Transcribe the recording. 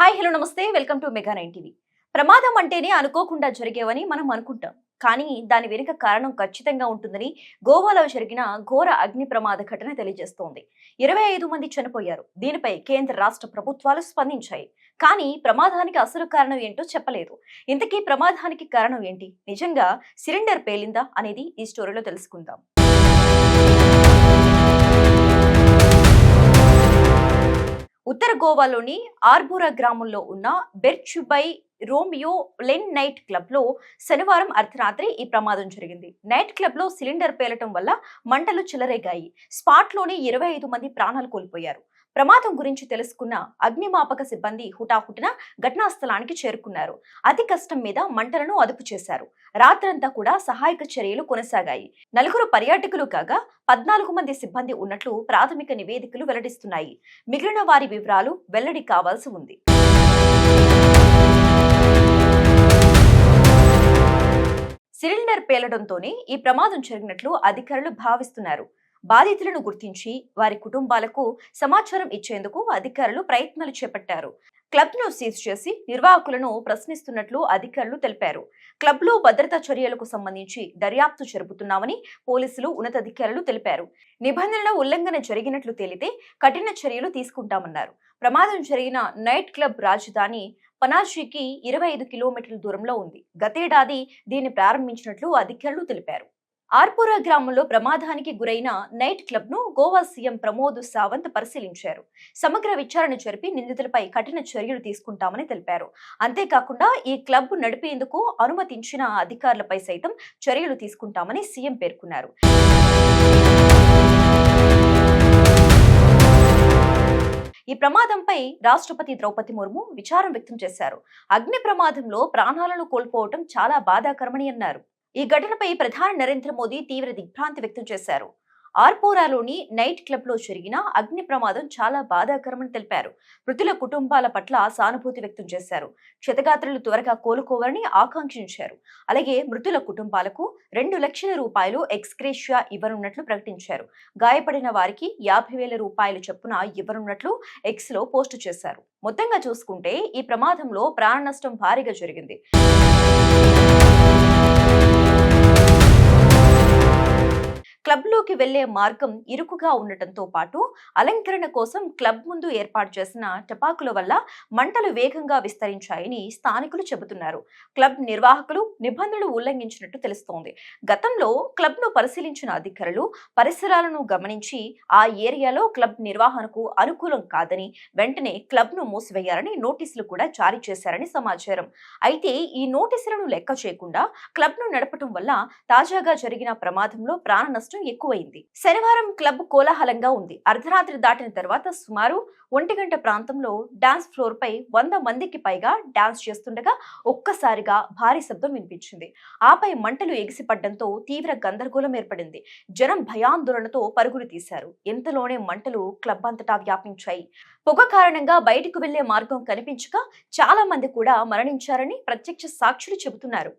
Hi hello నమస్తే welcome to mega 9 TV. ప్రమాదం అంటేనే అనుకోకుండా జరిగేవని మనం అనుకుంటాం. కానీ దాని వెనుక కారణం ఖచ్చితంగా ఉంటుందని గోవాలో జరిగిన ఘోర అగ్ని ప్రమాద ఘటన తెలియజేస్తోంది. 25 మంది చనిపోయారు. దీనిపై కేంద్ర రాష్ట్ర ప్రభుత్వాలు స్పందించాయి. కానీ ప్రమాదానికి అసలు కారణం ఏంటో చెప్పలేదు. ఇంతకీ ప్రమాదానికి కారణం ఏంటి? నిజంగా సిలిండర్ పేలిందా అనేది ఈ స్టోరీలో తెలుసుకుందాం. ఉత్తర గోవాలోని ఆర్బోరా గ్రామంలో ఉన్న బెర్చుబై రోమియో లెన్ నైట్ క్లబ్ లో శనివారం అర్ధరాత్రి ఈ ప్రమాదం జరిగింది. నైట్ క్లబ్ లో సిలిండర్ పేలటం వల్ల మంటలు చెలరేగాయి. స్పాట్ లోనే 25 మంది ప్రాణాలు కోల్పోయారు. ప్రమాదం గురించి తెలుసుకున్న అగ్నిమాపక సిబ్బంది హుటాహుటిన ఘటనా స్థలానికి చేరుకున్నారు. అతి కష్టం మీద మంటలను అదుపు చేశారు. రాత్రంతా కూడా సహాయక చర్యలు కొనసాగాయి. 4 పర్యాటకులు కాగా 14 మంది సిబ్బంది ఉన్నట్లు ప్రాథమిక నివేదికలు వెల్లడిస్తున్నాయి. మిగిలిన వారి వివరాలు వెల్లడి కావాల్సి ఉంది. సిలిండర్ పేలడంతోనే ఈ ప్రమాదం జరిగినట్లు అధికారులు భావిస్తున్నారు. బాధితులను గుర్తించి వారి కుటుంబాలకు సమాచారం ఇచ్చేందుకు అధికారులు ప్రయత్నాలు చేపట్టారు. క్లబ్ ను సీజ్ చేసి నిర్వాహకులను ప్రశ్నిస్తున్నట్లు అధికారులు తెలిపారు. క్లబ్ లో భద్రతా చర్యలకు సంబంధించి దర్యాప్తు జరుపుతున్నామని పోలీసులు ఉన్నతాధికారులు తెలిపారు. నిబంధనల ఉల్లంఘన జరిగినట్లు తేలితే కఠిన చర్యలు తీసుకుంటామన్నారు. ప్రమాదం జరిగిన నైట్ క్లబ్ రాజధాని పనాజీకి 25 కిలోమీటర్ల దూరంలో ఉంది. గతేడాది దీన్ని ప్రారంభించినట్లు అధికారులు తెలిపారు. ఆర్పురా గ్రామంలో ప్రమాదానికి గురైన నైట్ క్లబ్ ను గోవా సీఎం ప్రమోద్ సావంత్ పరిశీలించారు. సమగ్ర విచారణ జరిపి నిందితులపై కఠిన చర్యలు తీసుకుంటామని తెలిపారు. అంతేకాకుండా ఈ క్లబ్ నడిపేందుకు అనుమతించిన అధికారులపై సైతం చర్యలు తీసుకుంటామని సీఎం పేర్కొన్నారు. ఈ ప్రమాదంపై రాష్ట్రపతి ద్రౌపది ముర్ము విచారం వ్యక్తం చేశారు. అగ్ని ప్రమాదంలో ప్రాణాలను కోల్పోవటం చాలా బాధాకరమని అన్నారు. ఈ ఘటనపై ప్రధాని నరేంద్ర మోదీ తీవ్ర దిగ్భ్రాంతి వ్యక్తం చేశారు. ఆర్పోరాలోని నైట్ క్లబ్ లో జరిగిన అగ్ని ప్రమాదం చాలా బాధాకరమని తెలిపారు. మృతుల కుటుంబాల పట్ల సానుభూతి వ్యక్తం చేశారు. క్షతగాత్రులు త్వరగా కోలుకోవాలని ఆకాంక్షించారు. అలాగే మృతుల కుటుంబాలకు 2 లక్షల రూపాయలు ఎక్స్గ్రేషియా ఇవ్వనున్నట్లు ప్రకటించారు. గాయపడిన వారికి 50,000 రూపాయలు చొప్పున ఇవ్వనున్నట్లు ఎక్స్ లో పోస్టు చేశారు. మొత్తంగా చూసుకుంటే ఈ ప్రమాదంలో ప్రాణ నష్టం భారీగా జరిగింది. క్లబ్ లోకి వెళ్లే మార్గం ఇరుకుగా ఉండటంతో పాటు అలంకరణ కోసం క్లబ్ ముందు ఏర్పాటు చేసిన టపాకుల వల్ల మంటలు వేగంగా విస్తరించాయని స్థానికులు చెబుతున్నారు. క్లబ్ నిర్వాహకులు నిబంధనలు ఉల్లంఘించినట్టు తెలుస్తోంది. గతంలో క్లబ్ ను పరిశీలించిన అధికారులు పరిసరాలను గమనించి ఆ ఏరియాలో క్లబ్ నిర్వహణకు అనుకూలం కాదని వెంటనే క్లబ్ ను మూసివేయాలని నోటీసులు కూడా జారీ చేశారని సమాచారం. అయితే ఈ నోటీసులను లెక్క చేయకుండా క్లబ్ ను నడపడం వల్ల తాజాగా జరిగిన ప్రమాదంలో ప్రాణ నష్టం ఎక్కువైంది. శనివారం క్లబ్ కోలాహలంగా ఉంది. అర్ధరాత్రి దాటిన తర్వాత సుమారు 1 గంట ప్రాంతంలో డాన్స్ ఫ్లోర్ పై 100 మందికి పైగా డాన్స్ చేస్తుండగా ఒక్కసారిగా భారీ శబ్దం వినిపించింది. ఆపై మంటలు ఎగిసిపడ్డంతో తీవ్ర గందరగోళం ఏర్పడింది. జనం భయాందోళనతో పరుగులు తీశారు. ఇంతలోనే మంటలు క్లబ్ అంతటా వ్యాపించాయి. పొగ కారణంగా బయటకు వెళ్లే మార్గం కనిపించక చాలా మంది కూడా మరణించారని ప్రత్యక్ష సాక్షులు చెబుతున్నారు.